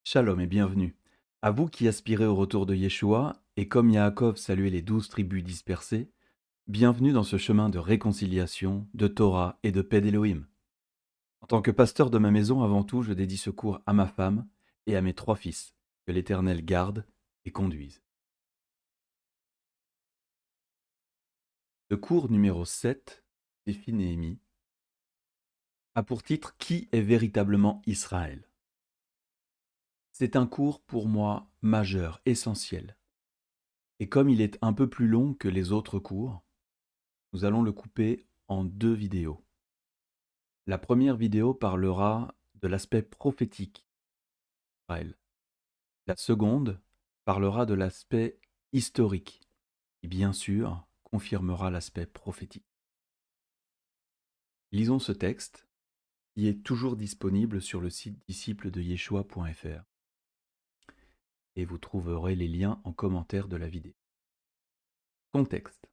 Shalom et bienvenue. À vous qui aspirez au retour de Yeshua, et comme Yaakov saluait les 12 tribus dispersées, bienvenue dans ce chemin de réconciliation, de Torah et de paix d'Élohim. En tant que pasteur de ma maison, avant tout, je dédie ce cours à ma femme et à mes 3 fils, que l'Éternel garde et conduise. Le cours numéro 7, défi Néhémie, a pour titre Qui est véritablement Israël? C'est un cours pour moi majeur, essentiel. Et comme il est un peu plus long que les autres cours, nous allons le couper en 2 vidéos. La première vidéo parlera de l'aspect prophétique d'Israël. La seconde parlera de l'aspect historique, qui bien sûr confirmera l'aspect prophétique. Lisons ce texte, qui est toujours disponible sur le site discipledeyeshua.fr et vous trouverez les liens en commentaire de la vidéo. Contexte.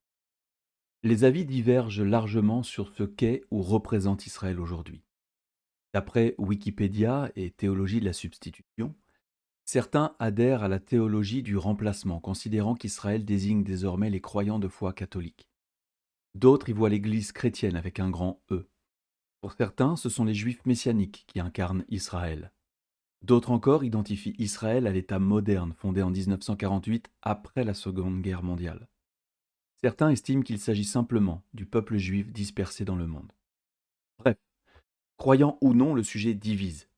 Les avis divergent largement sur ce qu'est ou représente Israël aujourd'hui. D'après Wikipédia et Théologie de la substitution, certains adhèrent à la théologie du remplacement, considérant qu'Israël désigne désormais les croyants de foi catholique. D'autres y voient l'Église chrétienne avec un grand E. Pour certains, ce sont les Juifs messianiques qui incarnent Israël. D'autres encore identifient Israël à l'État moderne fondé en 1948 après la Seconde Guerre mondiale. Certains estiment qu'il s'agit simplement du peuple juif dispersé dans le monde. Bref, croyant ou non, le sujet divise.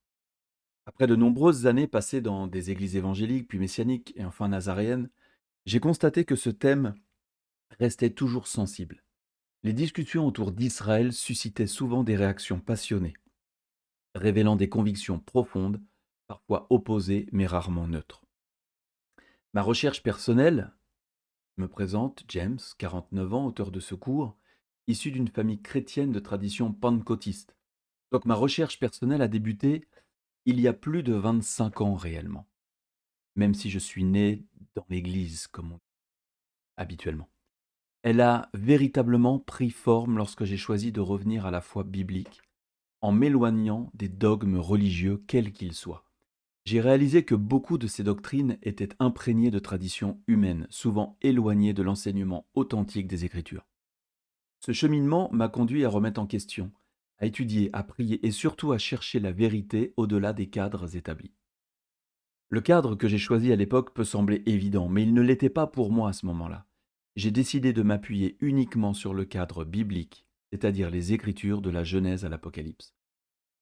Après de nombreuses années passées dans des églises évangéliques, puis messianiques et enfin nazaréennes, j'ai constaté que ce thème restait toujours sensible. Les discussions autour d'Israël suscitaient souvent des réactions passionnées, révélant des convictions profondes, parfois opposées mais rarement neutres. Ma recherche personnelle me présente James, 49 ans, auteur de ce cours, issu d'une famille chrétienne de tradition pentecôtiste. Donc ma recherche personnelle a débuté il y a plus de 25 ans réellement, même si je suis né dans l'église, comme on dit habituellement. Elle a véritablement pris forme lorsque j'ai choisi de revenir à la foi biblique, en m'éloignant des dogmes religieux quels qu'ils soient. J'ai réalisé que beaucoup de ces doctrines étaient imprégnées de traditions humaines, souvent éloignées de l'enseignement authentique des Écritures. Ce cheminement m'a conduit à remettre en question, à étudier, à prier et surtout à chercher la vérité au-delà des cadres établis. Le cadre que j'ai choisi à l'époque peut sembler évident, mais il ne l'était pas pour moi à ce moment-là. J'ai décidé de m'appuyer uniquement sur le cadre biblique, c'est-à-dire les Écritures de la Genèse à l'Apocalypse.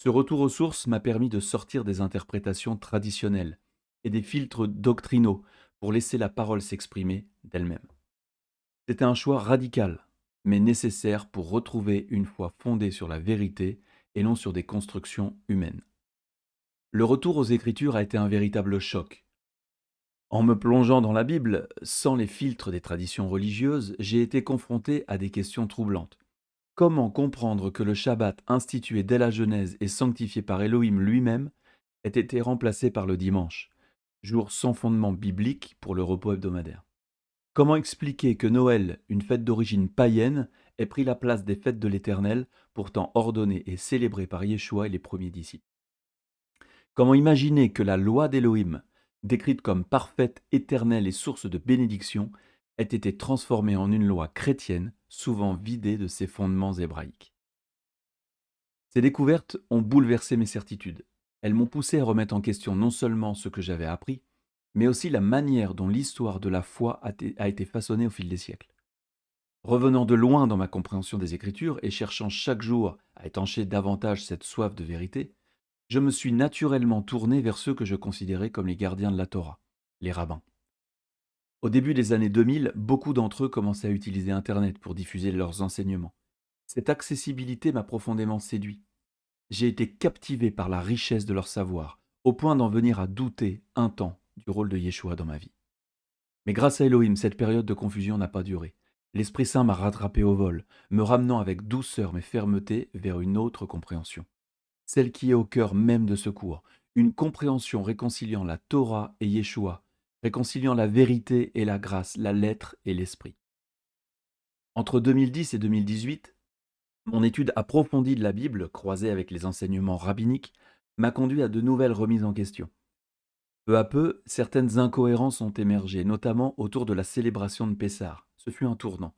Ce retour aux sources m'a permis de sortir des interprétations traditionnelles et des filtres doctrinaux pour laisser la parole s'exprimer d'elle-même. C'était un choix radical, mais nécessaire pour retrouver une foi fondée sur la vérité et non sur des constructions humaines. Le retour aux Écritures a été un véritable choc. En me plongeant dans la Bible, sans les filtres des traditions religieuses, j'ai été confronté à des questions troublantes. Comment comprendre que le Shabbat, institué dès la Genèse et sanctifié par Elohim lui-même, ait été remplacé par le dimanche, jour sans fondement biblique pour le repos hebdomadaire? Comment expliquer que Noël, une fête d'origine païenne, ait pris la place des fêtes de l'Éternel, pourtant ordonnées et célébrées par Yeshua et les premiers disciples? Comment imaginer que la loi d'Élohim, décrite comme parfaite, éternelle et source de bénédiction, ait été transformée en une loi chrétienne, souvent vidée de ses fondements hébraïques? Ces découvertes ont bouleversé mes certitudes. Elles m'ont poussé à remettre en question non seulement ce que j'avais appris, mais aussi la manière dont l'histoire de la foi a été façonnée au fil des siècles. Revenant de loin dans ma compréhension des Écritures et cherchant chaque jour à étancher davantage cette soif de vérité, je me suis naturellement tourné vers ceux que je considérais comme les gardiens de la Torah, les rabbins. Au début des années 2000, beaucoup d'entre eux commençaient à utiliser Internet pour diffuser leurs enseignements. Cette accessibilité m'a profondément séduit. J'ai été captivé par la richesse de leur savoir, au point d'en venir à douter un temps du rôle de Yeshua dans ma vie. Mais grâce à Elohim, cette période de confusion n'a pas duré. L'Esprit Saint m'a rattrapé au vol, me ramenant avec douceur mais fermeté vers une autre compréhension, celle qui est au cœur même de ce cours, une compréhension réconciliant la Torah et Yeshua, réconciliant la vérité et la grâce, la lettre et l'esprit. Entre 2010 et 2018, mon étude approfondie de la Bible, croisée avec les enseignements rabbiniques, m'a conduit à de nouvelles remises en question. Peu à peu, certaines incohérences ont émergé, notamment autour de la célébration de Pessah. Ce fut un tournant.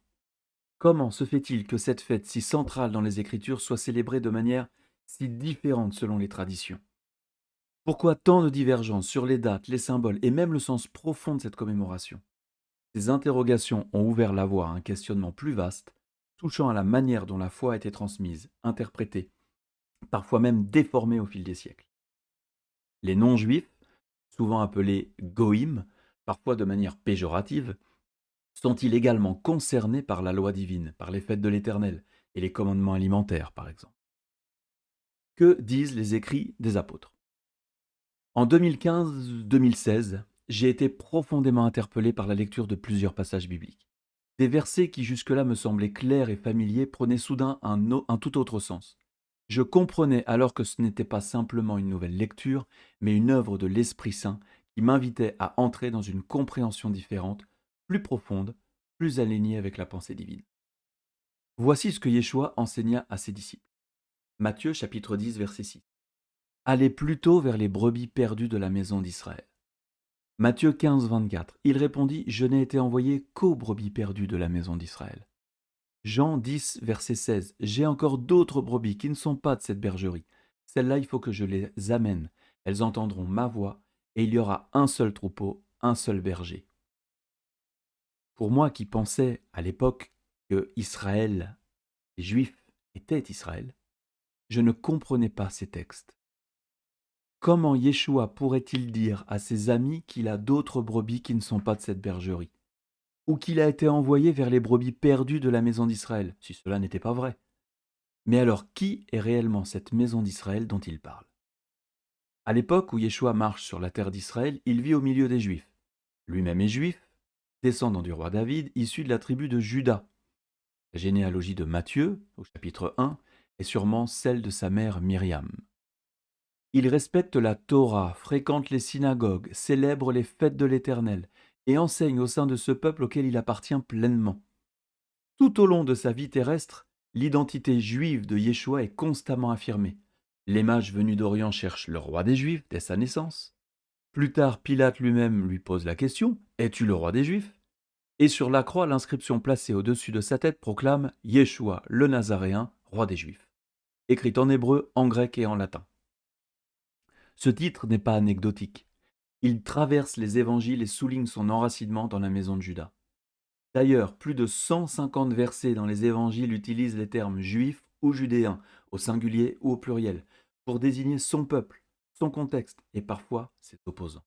Comment se fait-il que cette fête si centrale dans les Écritures soit célébrée de manière si différente selon les traditions? Pourquoi tant de divergences sur les dates, les symboles et même le sens profond de cette commémoration? Ces interrogations ont ouvert la voie à un questionnement plus vaste, touchant à la manière dont la foi a été transmise, interprétée, parfois même déformée au fil des siècles. Les non-juifs, souvent appelés goïm, parfois de manière péjorative, sont-ils également concernés par la loi divine, par les fêtes de l'Éternel et les commandements alimentaires, par exemple? Que disent les écrits des apôtres? En 2015-2016, j'ai été profondément interpellé par la lecture de plusieurs passages bibliques. Des versets qui jusque-là me semblaient clairs et familiers prenaient soudain un tout autre sens. Je comprenais alors que ce n'était pas simplement une nouvelle lecture, mais une œuvre de l'Esprit Saint qui m'invitait à entrer dans une compréhension différente, plus profonde, plus alignée avec la pensée divine. Voici ce que Yeshua enseigna à ses disciples. Matthieu chapitre 10 verset 6. Allez plutôt vers les brebis perdues de la maison d'Israël. Matthieu 15, 24. Il répondit, je n'ai été envoyé qu'aux brebis perdues de la maison d'Israël. Jean 10, verset 16. J'ai encore d'autres brebis qui ne sont pas de cette bergerie. Celles-là, il faut que je les amène. Elles entendront ma voix et il y aura un seul troupeau, un seul berger. Pour moi qui pensais à l'époque que Israël, les Juifs étaient Israël, je ne comprenais pas ces textes. Comment Yeshua pourrait-il dire à ses amis qu'il a d'autres brebis qui ne sont pas de cette bergerie? Ou qu'il a été envoyé vers les brebis perdues de la maison d'Israël, si cela n'était pas vrai? Mais alors, qui est réellement cette maison d'Israël dont il parle? À l'époque où Yeshua marche sur la terre d'Israël, il vit au milieu des Juifs. Lui-même est juif, descendant du roi David, issu de la tribu de Juda. La généalogie de Matthieu, au chapitre 1, est sûrement celle de sa mère Myriam. Il respecte la Torah, fréquente les synagogues, célèbre les fêtes de l'Éternel et enseigne au sein de ce peuple auquel il appartient pleinement. Tout au long de sa vie terrestre, l'identité juive de Yeshua est constamment affirmée. Les mages venus d'Orient cherchent le roi des Juifs dès sa naissance. Plus tard, Pilate lui-même lui pose la question, es-tu le roi des Juifs? Et sur la croix, l'inscription placée au-dessus de sa tête proclame Yeshua, le Nazaréen, roi des Juifs, écrite en hébreu, en grec et en latin. Ce titre n'est pas anecdotique. Il traverse les évangiles et souligne son enracinement dans la maison de Juda. D'ailleurs, plus de 150 versets dans les évangiles utilisent les termes juifs ou judéens, au singulier ou au pluriel, pour désigner son peuple, son contexte et parfois ses opposants.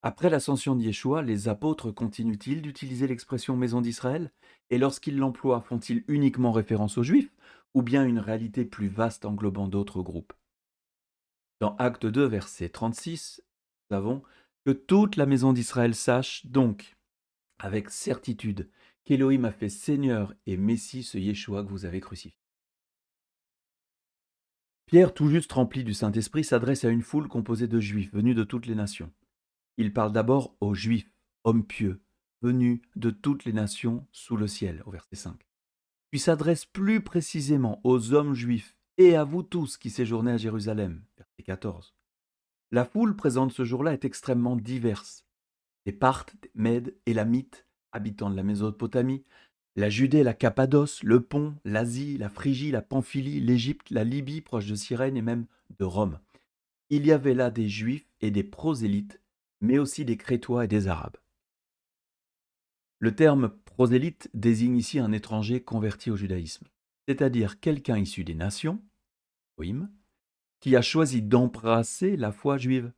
Après l'ascension de Yeshua, les apôtres continuent-ils d'utiliser l'expression maison d'Israël? Et lorsqu'ils l'emploient, font-ils uniquement référence aux juifs ou bien une réalité plus vaste englobant d'autres groupes? Dans Acte 2, verset 36, nous avons que toute la maison d'Israël sache donc avec certitude qu'Élohim a fait Seigneur et Messie ce Yeshua que vous avez crucifié. Pierre, tout juste rempli du Saint-Esprit, s'adresse à une foule composée de Juifs venus de toutes les nations. Il parle d'abord aux Juifs, hommes pieux, venus de toutes les nations sous le ciel, au verset 5. Puis s'adresse plus précisément aux hommes juifs et à vous tous qui séjournez à Jérusalem, verset 14. La foule présente ce jour-là est extrêmement diverse. Des Parthes, des Mèdes, Élamites, habitants de la Mésopotamie, la Judée, la Cappadoce, le Pont, l'Asie, la Phrygie, la Pamphylie, l'Égypte, la Libye, proche de Cyrène et même de Rome. Il y avait là des Juifs et des prosélytes, mais aussi des Crétois et des Arabes. Le terme prosélyte désigne ici un étranger converti au judaïsme, c'est-à-dire quelqu'un issu des nations, goïm, qui a choisi d'embrasser la foi juive.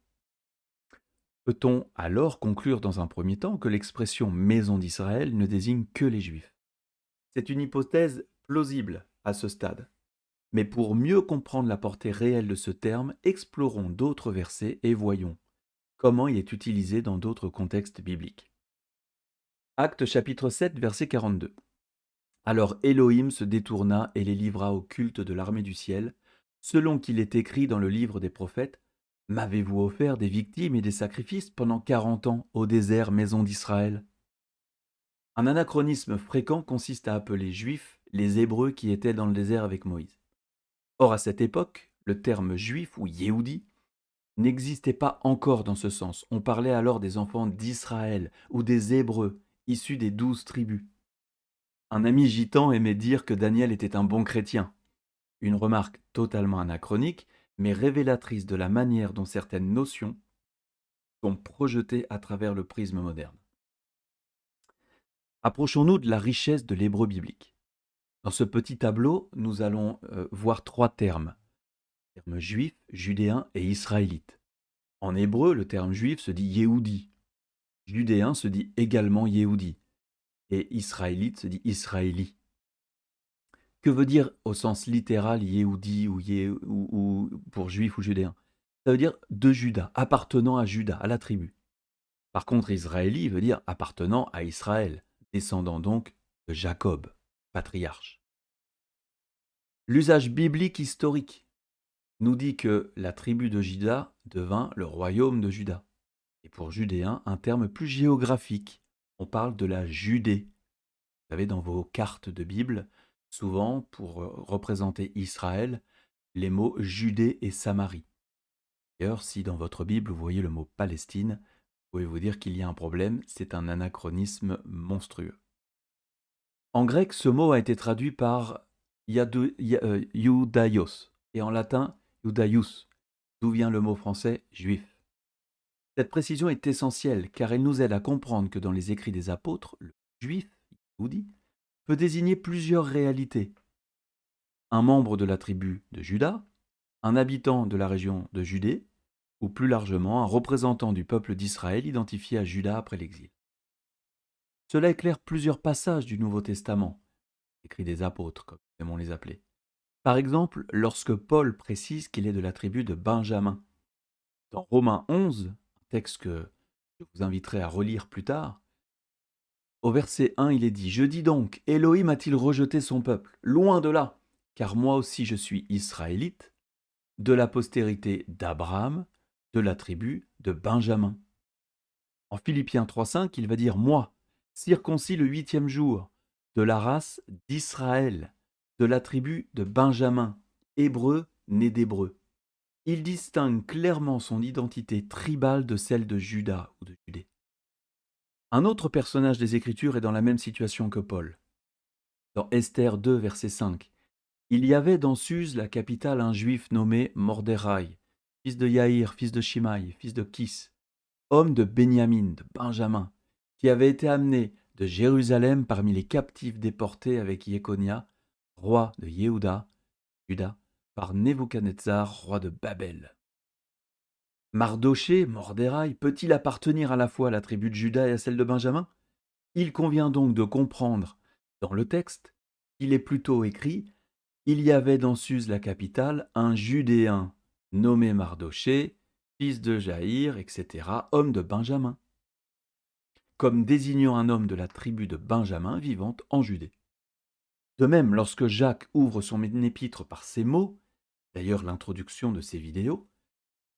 Peut-on alors conclure dans un premier temps que l'expression maison d'Israël ne désigne que les Juifs? C'est une hypothèse plausible à ce stade. Mais pour mieux comprendre la portée réelle de ce terme, explorons d'autres versets et voyons comment il est utilisé dans d'autres contextes bibliques. Actes chapitre 7, verset 42. Alors Élohim se détourna et les livra au culte de l'armée du ciel, selon qu'il est écrit dans le livre des prophètes, m'avez-vous offert des victimes et des sacrifices pendant 40 ans au désert, maison d'Israël? Un anachronisme fréquent consiste à appeler juifs les Hébreux qui étaient dans le désert avec Moïse. Or, à cette époque, le terme juif ou Yehudi n'existait pas encore dans ce sens. On parlait alors des enfants d'Israël ou des Hébreux, issus des 12 tribus. Un ami gitan aimait dire que Daniel était un bon chrétien. Une remarque totalement anachronique, mais révélatrice de la manière dont certaines notions sont projetées à travers le prisme moderne. Approchons-nous de la richesse de l'hébreu biblique. Dans ce petit tableau, nous allons voir trois termes. Termes juif, judéen et israélite. En hébreu, le terme juif se dit Yehudi. Judéen se dit également Yehudi. Et israélite se dit israéli. Que veut dire au sens littéral Yehudi ou pour juif ou judéen? Ça veut dire de Juda, appartenant à Juda, à la tribu. Par contre, israéli veut dire appartenant à Israël, descendant donc de Jacob, patriarche. L'usage biblique historique nous dit que la tribu de Juda devint le royaume de Juda. Et pour judéen, un terme plus géographique, on parle de la Judée. Vous savez, dans vos cartes de Bible, souvent pour représenter Israël, les mots Judée et Samarie. D'ailleurs, si dans votre Bible vous voyez le mot Palestine, vous pouvez vous dire qu'il y a un problème, c'est un anachronisme monstrueux. En grec, ce mot a été traduit par Iudaios, et en latin, Iudaius, d'où vient le mot français juif. Cette précision est essentielle car elle nous aide à comprendre que dans les écrits des apôtres, le juif, Yehudi, peut désigner plusieurs réalités. Un membre de la tribu de Juda, un habitant de la région de Judée, ou plus largement un représentant du peuple d'Israël identifié à Juda après l'exil. Cela éclaire plusieurs passages du Nouveau Testament, écrits des apôtres, comme nous aimons les appeler. Par exemple, lorsque Paul précise qu'il est de la tribu de Benjamin. Dans Romains 11, un texte que je vous inviterai à relire plus tard, au verset 1, il est dit « Je dis donc, Élohim a-t-il rejeté son peuple? Loin de là, car moi aussi je suis israélite, de la postérité d'Abraham, de la tribu de Benjamin. » En Philippiens 3,5, il va dire « Moi, circoncis le 8e jour, de la race d'Israël, de la tribu de Benjamin, hébreu né d'hébreu. » Il distingue clairement son identité tribale de celle de Juda ou de Judée. Un autre personnage des Écritures est dans la même situation que Paul. Dans Esther 2, verset 5, il y avait dans Suse, la capitale, un juif nommé Mordéraï, fils de Yaïr, fils de Shimaï, fils de Kis, homme de Benjamin, de Benjamin, qui avait été amené de Jérusalem parmi les captifs déportés avec Jéconia, roi de Yehuda, Juda, par Nebuchadnezzar, roi de Babel. Mardoché, Mordéraï, peut-il appartenir à la fois à la tribu de Juda et à celle de Benjamin? Il convient donc de comprendre, dans le texte, qu'il est plutôt écrit « Il y avait dans Suse la capitale un Judéen nommé Mardoché, fils de Jaïr, etc., homme de Benjamin », comme désignant un homme de la tribu de Benjamin vivant en Judée. De même, lorsque Jacques ouvre son épître par ces mots, d'ailleurs l'introduction de ces vidéos,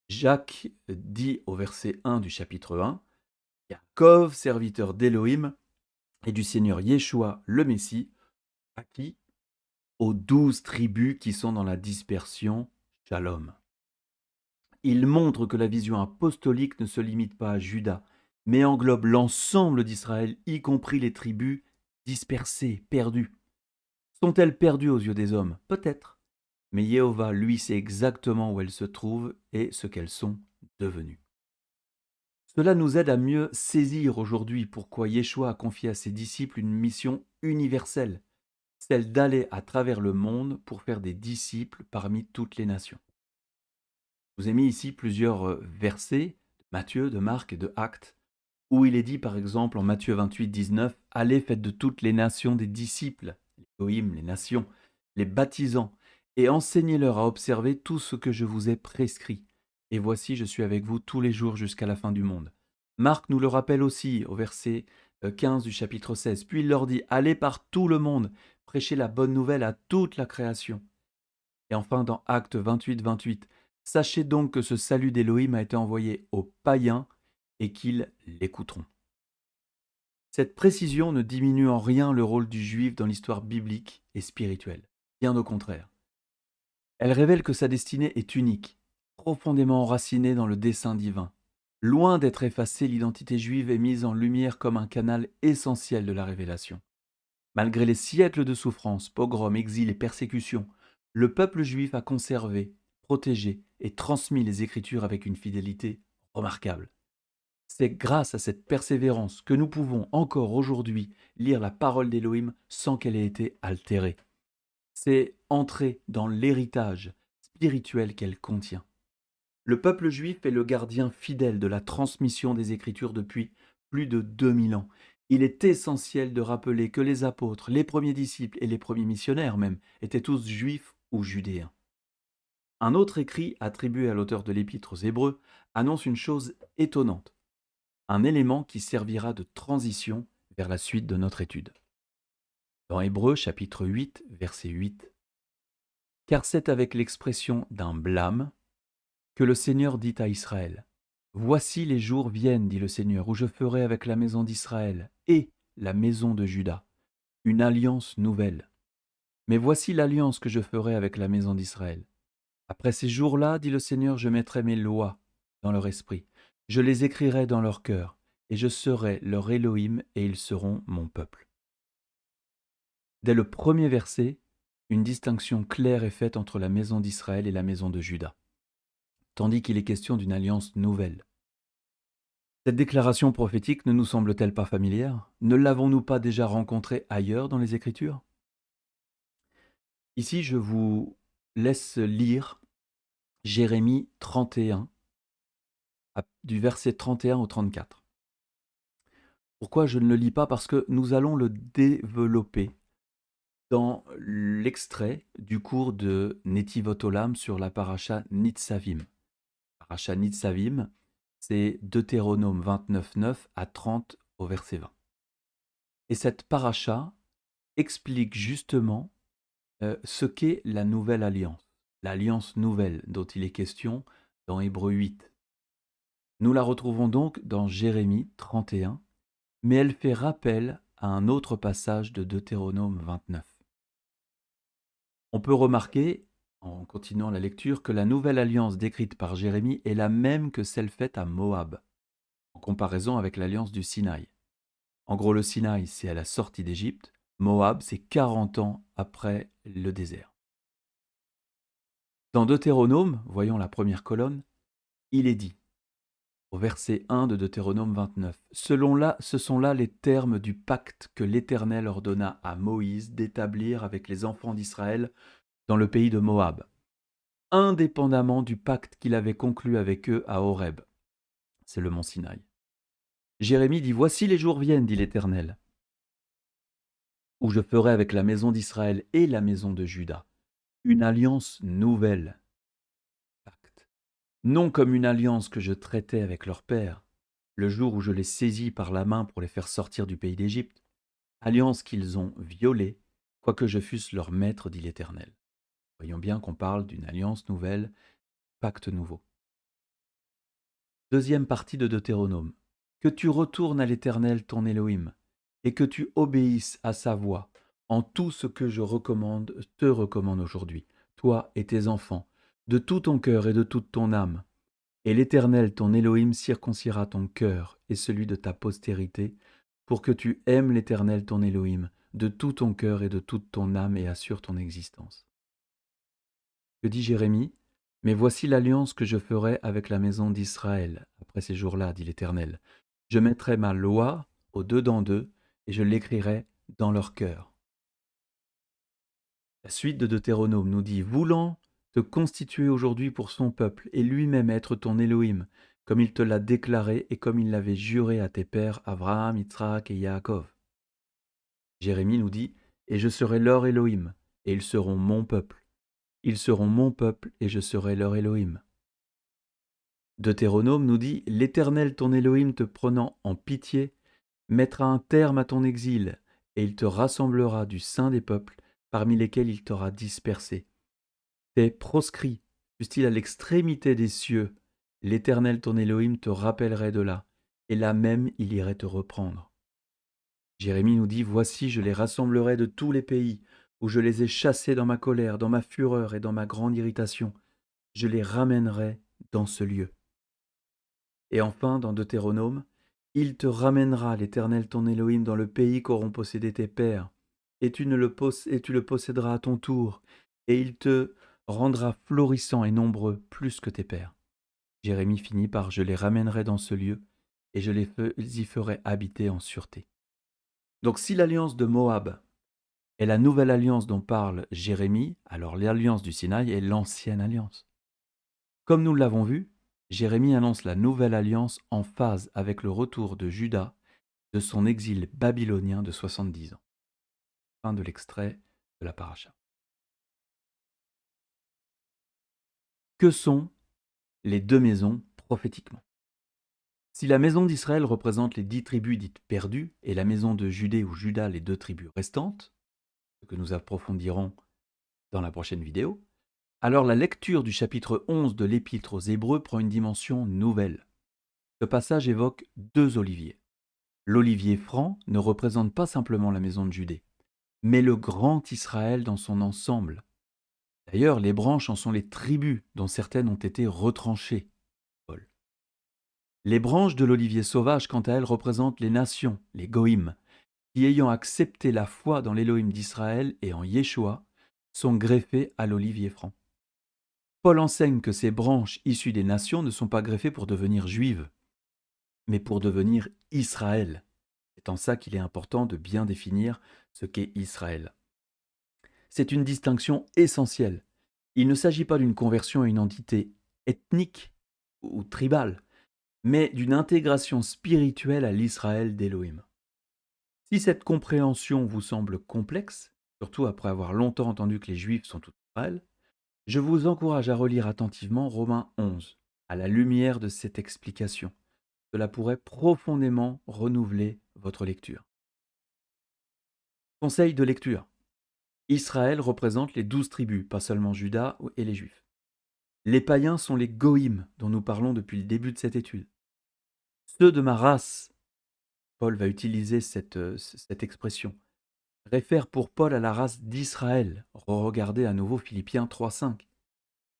Jacques dit au verset 1 du chapitre 1, « Yaakov, serviteur d'Élohim et du Seigneur Yeshua le Messie, à qui? Aux 12 tribus qui sont dans la dispersion, Shalom. » Il montre que la vision apostolique ne se limite pas à Juda, mais englobe l'ensemble d'Israël, y compris les tribus dispersées, perdues. Sont-elles perdues aux yeux des hommes? Peut-être. Mais Jéhovah, lui, sait exactement où elles se trouvent et ce qu'elles sont devenues. Cela nous aide à mieux saisir aujourd'hui pourquoi Yeshua a confié à ses disciples une mission universelle, celle d'aller à travers le monde pour faire des disciples parmi toutes les nations. Je vous ai mis ici plusieurs versets de Matthieu, de Marc et de Actes, où il est dit par exemple en Matthieu 28, 19, « Allez, faites de toutes les nations des disciples, les goïm, les nations, les baptisant, et enseignez-leur à observer tout ce que je vous ai prescrit. Et voici, je suis avec vous tous les jours jusqu'à la fin du monde. » Marc nous le rappelle aussi au verset 15 du chapitre 16. Puis il leur dit, « Allez par tout le monde, prêchez la bonne nouvelle à toute la création. » Et enfin dans Actes 28, 28, « Sachez donc que ce salut d'Élohim a été envoyé aux païens et qu'ils l'écouteront. » Cette précision ne diminue en rien le rôle du juif dans l'histoire biblique et spirituelle. Bien au contraire. Elle révèle que sa destinée est unique, profondément enracinée dans le dessein divin. Loin d'être effacée, l'identité juive est mise en lumière comme un canal essentiel de la révélation. Malgré les siècles de souffrance, pogroms, exil et persécutions, le peuple juif a conservé, protégé et transmis les Écritures avec une fidélité remarquable. C'est grâce à cette persévérance que nous pouvons encore aujourd'hui lire la parole d'Élohim sans qu'elle ait été altérée. C'est entrer dans l'héritage spirituel qu'elle contient. Le peuple juif est le gardien fidèle de la transmission des Écritures depuis plus de 2000 ans. Il est essentiel de rappeler que les apôtres, les premiers disciples et les premiers missionnaires même étaient tous juifs ou judéens. Un autre écrit attribué à l'auteur de l'Épître aux Hébreux annonce une chose étonnante, un élément qui servira de transition vers la suite de notre étude. Dans Hébreux chapitre 8, verset 8, « Car c'est avec l'expression d'un blâme que le Seigneur dit à Israël, « Voici les jours viennent, dit le Seigneur, où je ferai avec la maison d'Israël et la maison de Juda une alliance nouvelle. Mais voici l'alliance que je ferai avec la maison d'Israël. Après ces jours-là, dit le Seigneur, je mettrai mes lois dans leur esprit, je les écrirai dans leur cœur, et je serai leur Élohim, et ils seront mon peuple. » Dès le premier verset, une distinction claire est faite entre la maison d'Israël et la maison de Juda, tandis qu'il est question d'une alliance nouvelle. Cette déclaration prophétique ne nous semble-t-elle pas familière? Ne l'avons-nous pas déjà rencontrée ailleurs dans les Écritures? Ici, je vous laisse lire Jérémie 31, du verset 31 au 34. Pourquoi je ne le lis pas? Parce que nous allons le développer dans l'extrait du cours de Netivot Olam sur la paracha Nitzavim. Paracha Nitzavim, c'est Deutéronome 29, 9 à 30 au verset 20. Et cette paracha explique justement ce qu'est la nouvelle alliance, l'alliance nouvelle dont il est question dans Hébreux 8. Nous la retrouvons donc dans Jérémie 31, mais elle fait rappel à un autre passage de Deutéronome 29. On peut remarquer, en continuant la lecture, que la nouvelle alliance décrite par Jérémie est la même que celle faite à Moab, en comparaison avec l'alliance du Sinaï. En gros, le Sinaï, c'est à la sortie d'Égypte, Moab, c'est 40 ans après le désert. Dans Deutéronome, voyons la première colonne, il est dit, au verset 1 de Deutéronome 29, « Ce sont là les termes du pacte que l'Éternel ordonna à Moïse d'établir avec les enfants d'Israël dans le pays de Moab, indépendamment du pacte qu'il avait conclu avec eux à Horeb. » C'est le mont Sinaï. Jérémie dit, « Voici les jours viennent, dit l'Éternel, où je ferai avec la maison d'Israël et la maison de Juda une alliance nouvelle. » Pacte. Non comme une alliance que je traitais avec leur père, le jour où je les saisis par la main pour les faire sortir du pays d'Égypte, alliance qu'ils ont violée, quoique je fusse leur maître, dit l'Éternel. Voyons bien qu'on parle d'une alliance nouvelle, pacte nouveau. Deuxième partie de Deutéronome. Que tu retournes à l'Éternel ton Élohim, et que tu obéisses à sa voix, en tout ce que je te recommande aujourd'hui, toi et tes enfants, de tout ton cœur et de toute ton âme. Et l'Éternel ton Élohim circoncira ton cœur et celui de ta postérité, pour que tu aimes l'Éternel ton Élohim de tout ton cœur et de toute ton âme et assure ton existence. Que dit Jérémie? Mais voici l'alliance que je ferai avec la maison d'Israël. Après ces jours-là, dit l'Éternel, je mettrai ma loi au-dedans d'eux et je l'écrirai dans leur cœur. La suite de Deutéronome nous dit, voulant te constituer aujourd'hui pour son peuple et lui-même être ton Élohim, comme il te l'a déclaré et comme il l'avait juré à tes pères Abraham, Yitzhak et Yaakov. Jérémie nous dit, et je serai leur Élohim, et ils seront mon peuple. Ils seront mon peuple, et je serai leur Élohim. Deutéronome nous dit, l'Éternel ton Élohim te prenant en pitié, mettra un terme à ton exil, et il te rassemblera du sein des peuples, parmi lesquels il t'aura dispersé. Tes proscrits, fussent-ils à l'extrémité des cieux, l'Éternel ton Élohim te rappellerait de là, et là même il irait te reprendre. Jérémie nous dit, voici je les rassemblerai de tous les pays, où je les ai chassés dans ma colère, dans ma fureur et dans ma grande irritation. Je les ramènerai dans ce lieu. Et enfin, dans Deutéronome, il te ramènera, l'Éternel ton Élohim, dans le pays qu'auront possédé tes pères, et tu le posséderas à ton tour, et il te rendra florissant et nombreux plus que tes pères. Jérémie finit par « Je les ramènerai dans ce lieu, et je les y ferai habiter en sûreté ». Donc si l'alliance de Moab est la nouvelle alliance dont parle Jérémie, alors l'alliance du Sinaï est l'ancienne alliance. Comme nous l'avons vu, Jérémie annonce la nouvelle alliance en phase avec le retour de Juda de son exil babylonien de 70 ans. Fin de l'extrait de la paracha. Que sont les deux maisons prophétiquement? Si la maison d'Israël représente les 10 tribus dites perdues et la maison de Judée ou Juda les 2 tribus restantes, ce que nous approfondirons dans la prochaine vidéo, alors la lecture du chapitre 11 de l'Épître aux Hébreux prend une dimension nouvelle. Ce passage évoque 2 oliviers. L'olivier franc ne représente pas simplement la maison de Judée, mais le grand Israël dans son ensemble. D'ailleurs, les branches en sont les tribus dont certaines ont été retranchées. Paul. Les branches de l'olivier sauvage, quant à elles, représentent les nations, les goïms, qui, ayant accepté la foi dans l'Élohim d'Israël et en Yeshua, sont greffées à l'olivier franc. Paul enseigne que ces branches issues des nations ne sont pas greffées pour devenir juives, mais pour devenir Israël. C'est en ça qu'il est important de bien définir ce qu'est Israël. C'est une distinction essentielle. Il ne s'agit pas d'une conversion à une entité ethnique ou tribale, mais d'une intégration spirituelle à l'Israël d'Élohim. Si cette compréhension vous semble complexe, surtout après avoir longtemps entendu que les Juifs sont tout Israël, je vous encourage à relire attentivement Romains 11, à la lumière de cette explication. Cela pourrait profondément renouveler votre lecture. Conseil de lecture. Israël représente les 12 tribus, pas seulement Juda et les Juifs. Les païens sont les goïms dont nous parlons depuis le début de cette étude. Ceux de ma race, Paul va utiliser cette expression, réfère pour Paul à la race d'Israël. Regardez à nouveau Philippiens 3,5.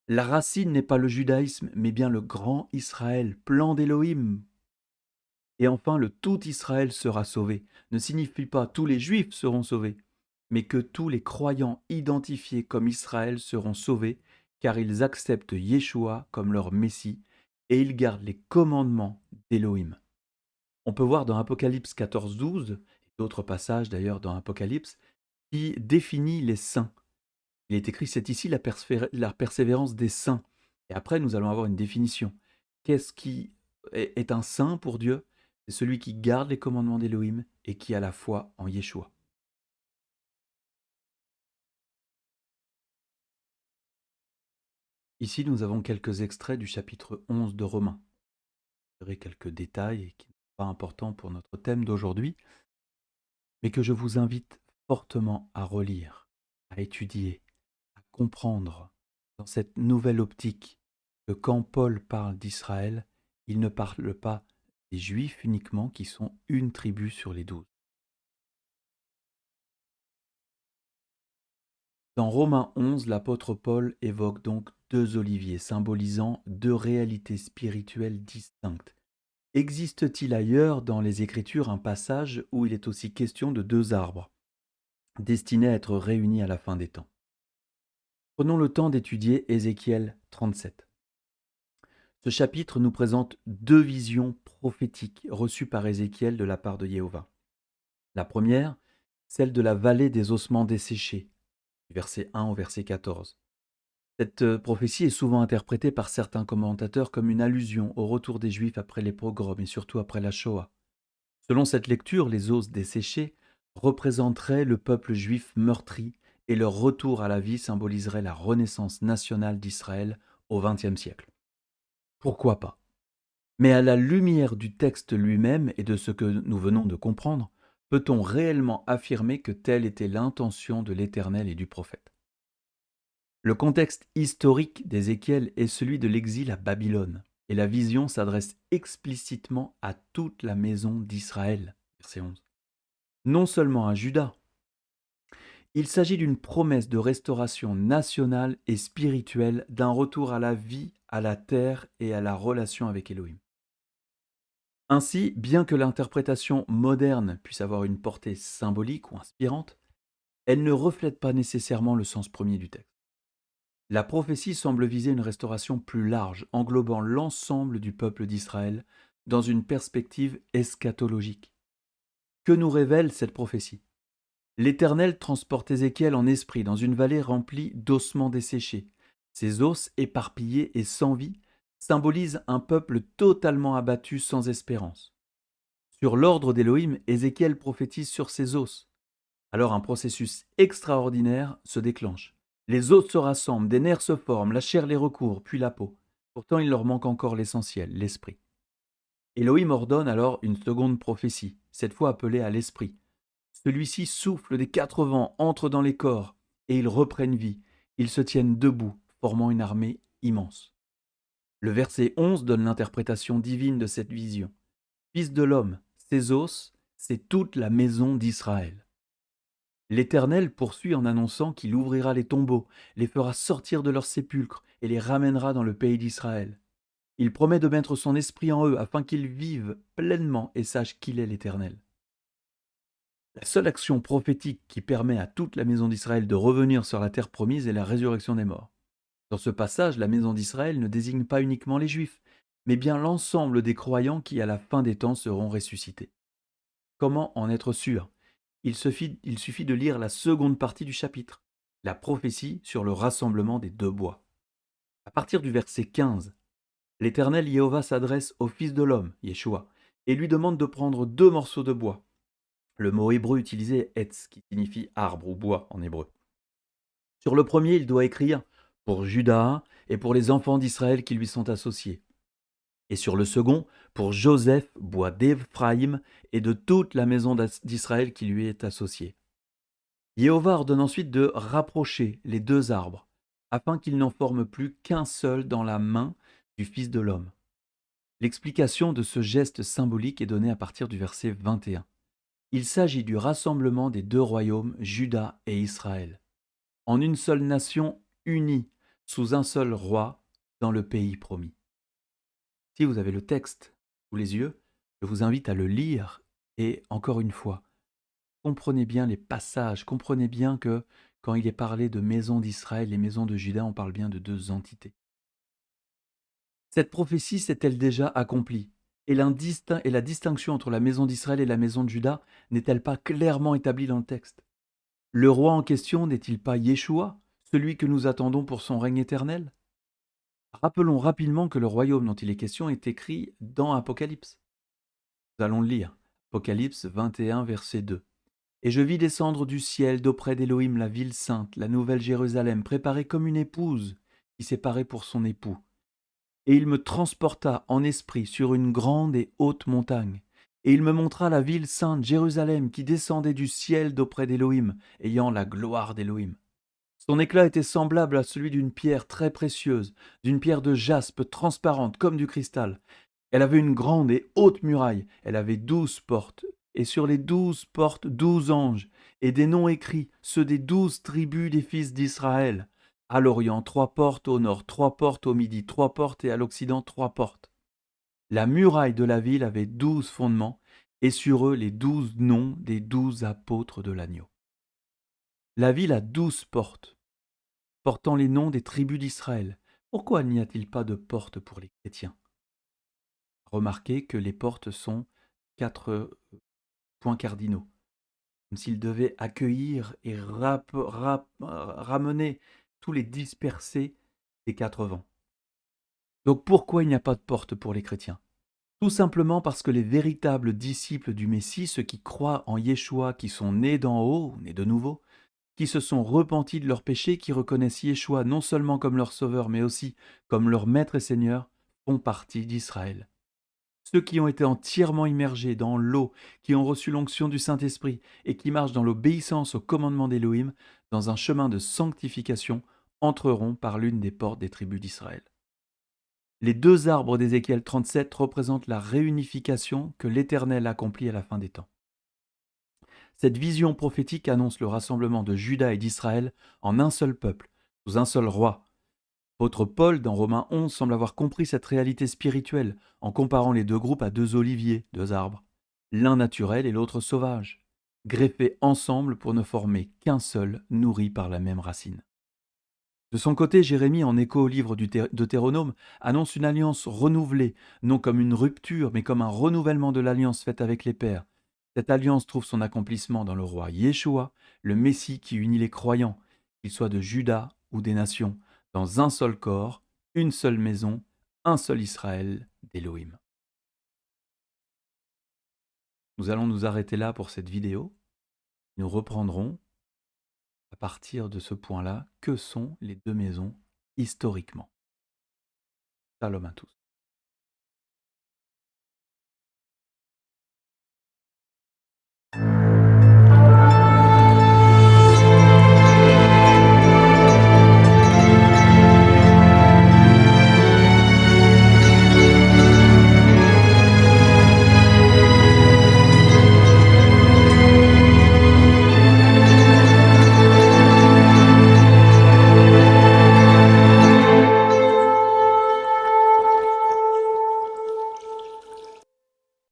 La racine n'est pas le judaïsme, mais bien le grand Israël, plan d'Élohim. Et enfin, le tout Israël sera sauvé ne signifie pas tous les Juifs seront sauvés, mais que tous les croyants identifiés comme Israël seront sauvés, car ils acceptent Yeshua comme leur Messie, et ils gardent les commandements d'Élohim. On peut voir dans Apocalypse 14-12, et d'autres passages d'ailleurs dans Apocalypse, qui définit les saints. Il est écrit, c'est ici la persévérance des saints. Et après, nous allons avoir une définition. Qu'est-ce qui est un saint pour Dieu? C'est celui qui garde les commandements d'Élohim et qui a la foi en Yeshua. Ici, nous avons quelques extraits du chapitre 11 de Romains. Je dirai quelques détails qui ne sont pas importants pour notre thème d'aujourd'hui, mais que je vous invite fortement à relire, à étudier, à comprendre dans cette nouvelle optique que quand Paul parle d'Israël, il ne parle pas des Juifs uniquement qui sont une tribu sur les 12. Dans Romains 11, l'apôtre Paul évoque donc 2 oliviers symbolisant 2 réalités spirituelles distinctes. Existe-t-il ailleurs dans les Écritures un passage où il est aussi question de 2 arbres, destinés à être réunis à la fin des temps? Prenons le temps d'étudier Ézéchiel 37. Ce chapitre nous présente 2 visions prophétiques reçues par Ézéchiel de la part de Jéhovah. La première, celle de la vallée des ossements desséchés, du verset 1 au verset 14. Cette prophétie est souvent interprétée par certains commentateurs comme une allusion au retour des Juifs après les pogroms et surtout après la Shoah. Selon cette lecture, les os desséchés représenteraient le peuple juif meurtri et leur retour à la vie symboliserait la renaissance nationale d'Israël au XXe siècle. Pourquoi pas? Mais à la lumière du texte lui-même et de ce que nous venons de comprendre, peut-on réellement affirmer que telle était l'intention de l'Éternel et du prophète? Le contexte historique d'Ézéchiel est celui de l'exil à Babylone, et la vision s'adresse explicitement à toute la maison d'Israël. Verset 11. Non seulement à Juda. Il s'agit d'une promesse de restauration nationale et spirituelle, d'un retour à la vie à la terre et à la relation avec Elohim. Ainsi, bien que l'interprétation moderne puisse avoir une portée symbolique ou inspirante, elle ne reflète pas nécessairement le sens premier du texte. La prophétie semble viser une restauration plus large, englobant l'ensemble du peuple d'Israël dans une perspective eschatologique. Que nous révèle cette prophétie? L'Éternel transporte Ézéchiel en esprit dans une vallée remplie d'ossements desséchés. Ces os éparpillés et sans vie symbolisent un peuple totalement abattu sans espérance. Sur l'ordre d'Élohim, Ézéchiel prophétise sur ces os. Alors un processus extraordinaire se déclenche. Les os se rassemblent, des nerfs se forment, la chair les recouvre, puis la peau. Pourtant, il leur manque encore l'essentiel, l'esprit. Élohim ordonne alors une seconde prophétie, cette fois appelée à l'esprit. Celui-ci souffle des quatre vents, entre dans les corps, et ils reprennent vie. Ils se tiennent debout, formant une armée immense. Le verset 11 donne l'interprétation divine de cette vision. Fils de l'homme, ses os, c'est toute la maison d'Israël. L'Éternel poursuit en annonçant qu'il ouvrira les tombeaux, les fera sortir de leurs sépulcres et les ramènera dans le pays d'Israël. Il promet de mettre son esprit en eux afin qu'ils vivent pleinement et sachent qu'il est l'Éternel. La seule action prophétique qui permet à toute la maison d'Israël de revenir sur la terre promise est la résurrection des morts. Dans ce passage, la maison d'Israël ne désigne pas uniquement les Juifs, mais bien l'ensemble des croyants qui, à la fin des temps, seront ressuscités. Comment en être sûr? Il suffit de lire la seconde partie du chapitre, la prophétie sur le rassemblement des deux bois. À partir du verset 15, l'Éternel Jéhovah s'adresse au Fils de l'homme, Yeshua, et lui demande de prendre deux morceaux de bois. Le mot hébreu utilisé est etz, qui signifie arbre ou bois en hébreu. Sur le premier, il doit écrire pour Judas et pour les enfants d'Israël qui lui sont associés. Et sur le second, pour Joseph, bois d'Éphraïm, et de toute la maison d'Israël qui lui est associée. Jéhovah ordonne ensuite de rapprocher les deux arbres, afin qu'ils n'en forment plus qu'un seul dans la main du Fils de l'homme. L'explication de ce geste symbolique est donnée à partir du verset 21. Il s'agit du rassemblement des deux royaumes, Juda et Israël, en une seule nation unie, sous un seul roi, dans le pays promis. Si vous avez le texte sous les yeux, je vous invite à le lire et, encore une fois, comprenez bien les passages, comprenez bien que quand il est parlé de maison d'Israël et maison de Juda, on parle bien de deux entités. Cette prophétie s'est-elle déjà accomplie? Et la distinction entre la maison d'Israël et la maison de Juda n'est-elle pas clairement établie dans le texte? Le roi en question n'est-il pas Yeshua, celui que nous attendons pour son règne éternel? Rappelons rapidement que le royaume dont il est question est écrit dans Apocalypse. Nous allons le lire. Apocalypse 21, verset 2. Et je vis descendre du ciel d'auprès d'Élohim la ville sainte, la nouvelle Jérusalem, préparée comme une épouse qui s'est parée pour son époux. Et il me transporta en esprit sur une grande et haute montagne. Et il me montra la ville sainte Jérusalem qui descendait du ciel d'auprès d'Élohim, ayant la gloire d'Élohim. Son éclat était semblable à celui d'une pierre très précieuse, d'une pierre de jaspe transparente comme du cristal. Elle avait une grande et haute muraille, elle avait 12 portes, et sur les 12 portes 12 anges, et des noms écrits, ceux des 12 tribus des fils d'Israël. À l'Orient, 3 portes, au nord, 3 portes, au midi, 3 portes, et à l'Occident, 3 portes. La muraille de la ville avait 12 fondements, et sur eux les 12 noms des 12 apôtres de l'agneau. La ville a 12 portes, portant les noms des tribus d'Israël. Pourquoi n'y a-t-il pas de portes pour les chrétiens? Remarquez que les portes sont 4 points cardinaux, comme s'ils devaient accueillir et ramener tous les dispersés des 4 vents. Donc pourquoi il n'y a pas de porte pour les chrétiens? Tout simplement parce que les véritables disciples du Messie, ceux qui croient en Yeshua, qui sont nés d'en haut, nés de nouveau, qui se sont repentis de leurs péchés, qui reconnaissent Yeshua non seulement comme leur sauveur, mais aussi comme leur maître et seigneur, font partie d'Israël. Ceux qui ont été entièrement immergés dans l'eau, qui ont reçu l'onction du Saint-Esprit et qui marchent dans l'obéissance au commandement d'Élohim, dans un chemin de sanctification, entreront par l'une des portes des tribus d'Israël. Les deux arbres d'Ézéchiel 37 représentent la réunification que l'Éternel accomplit à la fin des temps. Cette vision prophétique annonce le rassemblement de Juda et d'Israël en un seul peuple, sous un seul roi. L'apôtre Paul, dans Romains 11, semble avoir compris cette réalité spirituelle en comparant les deux groupes à deux oliviers, deux arbres, l'un naturel et l'autre sauvage, greffés ensemble pour ne former qu'un seul, nourri par la même racine. De son côté, Jérémie, en écho au livre du Deutéronome, annonce une alliance renouvelée, non comme une rupture, mais comme un renouvellement de l'alliance faite avec les pères. Cette alliance trouve son accomplissement dans le roi Yeshua, le Messie qui unit les croyants, qu'ils soient de Juda ou des nations, dans un seul corps, une seule maison, un seul Israël d'Élohim. Nous allons nous arrêter là pour cette vidéo. Nous reprendrons à partir de ce point-là, que sont les deux maisons historiquement. Shalom à tous.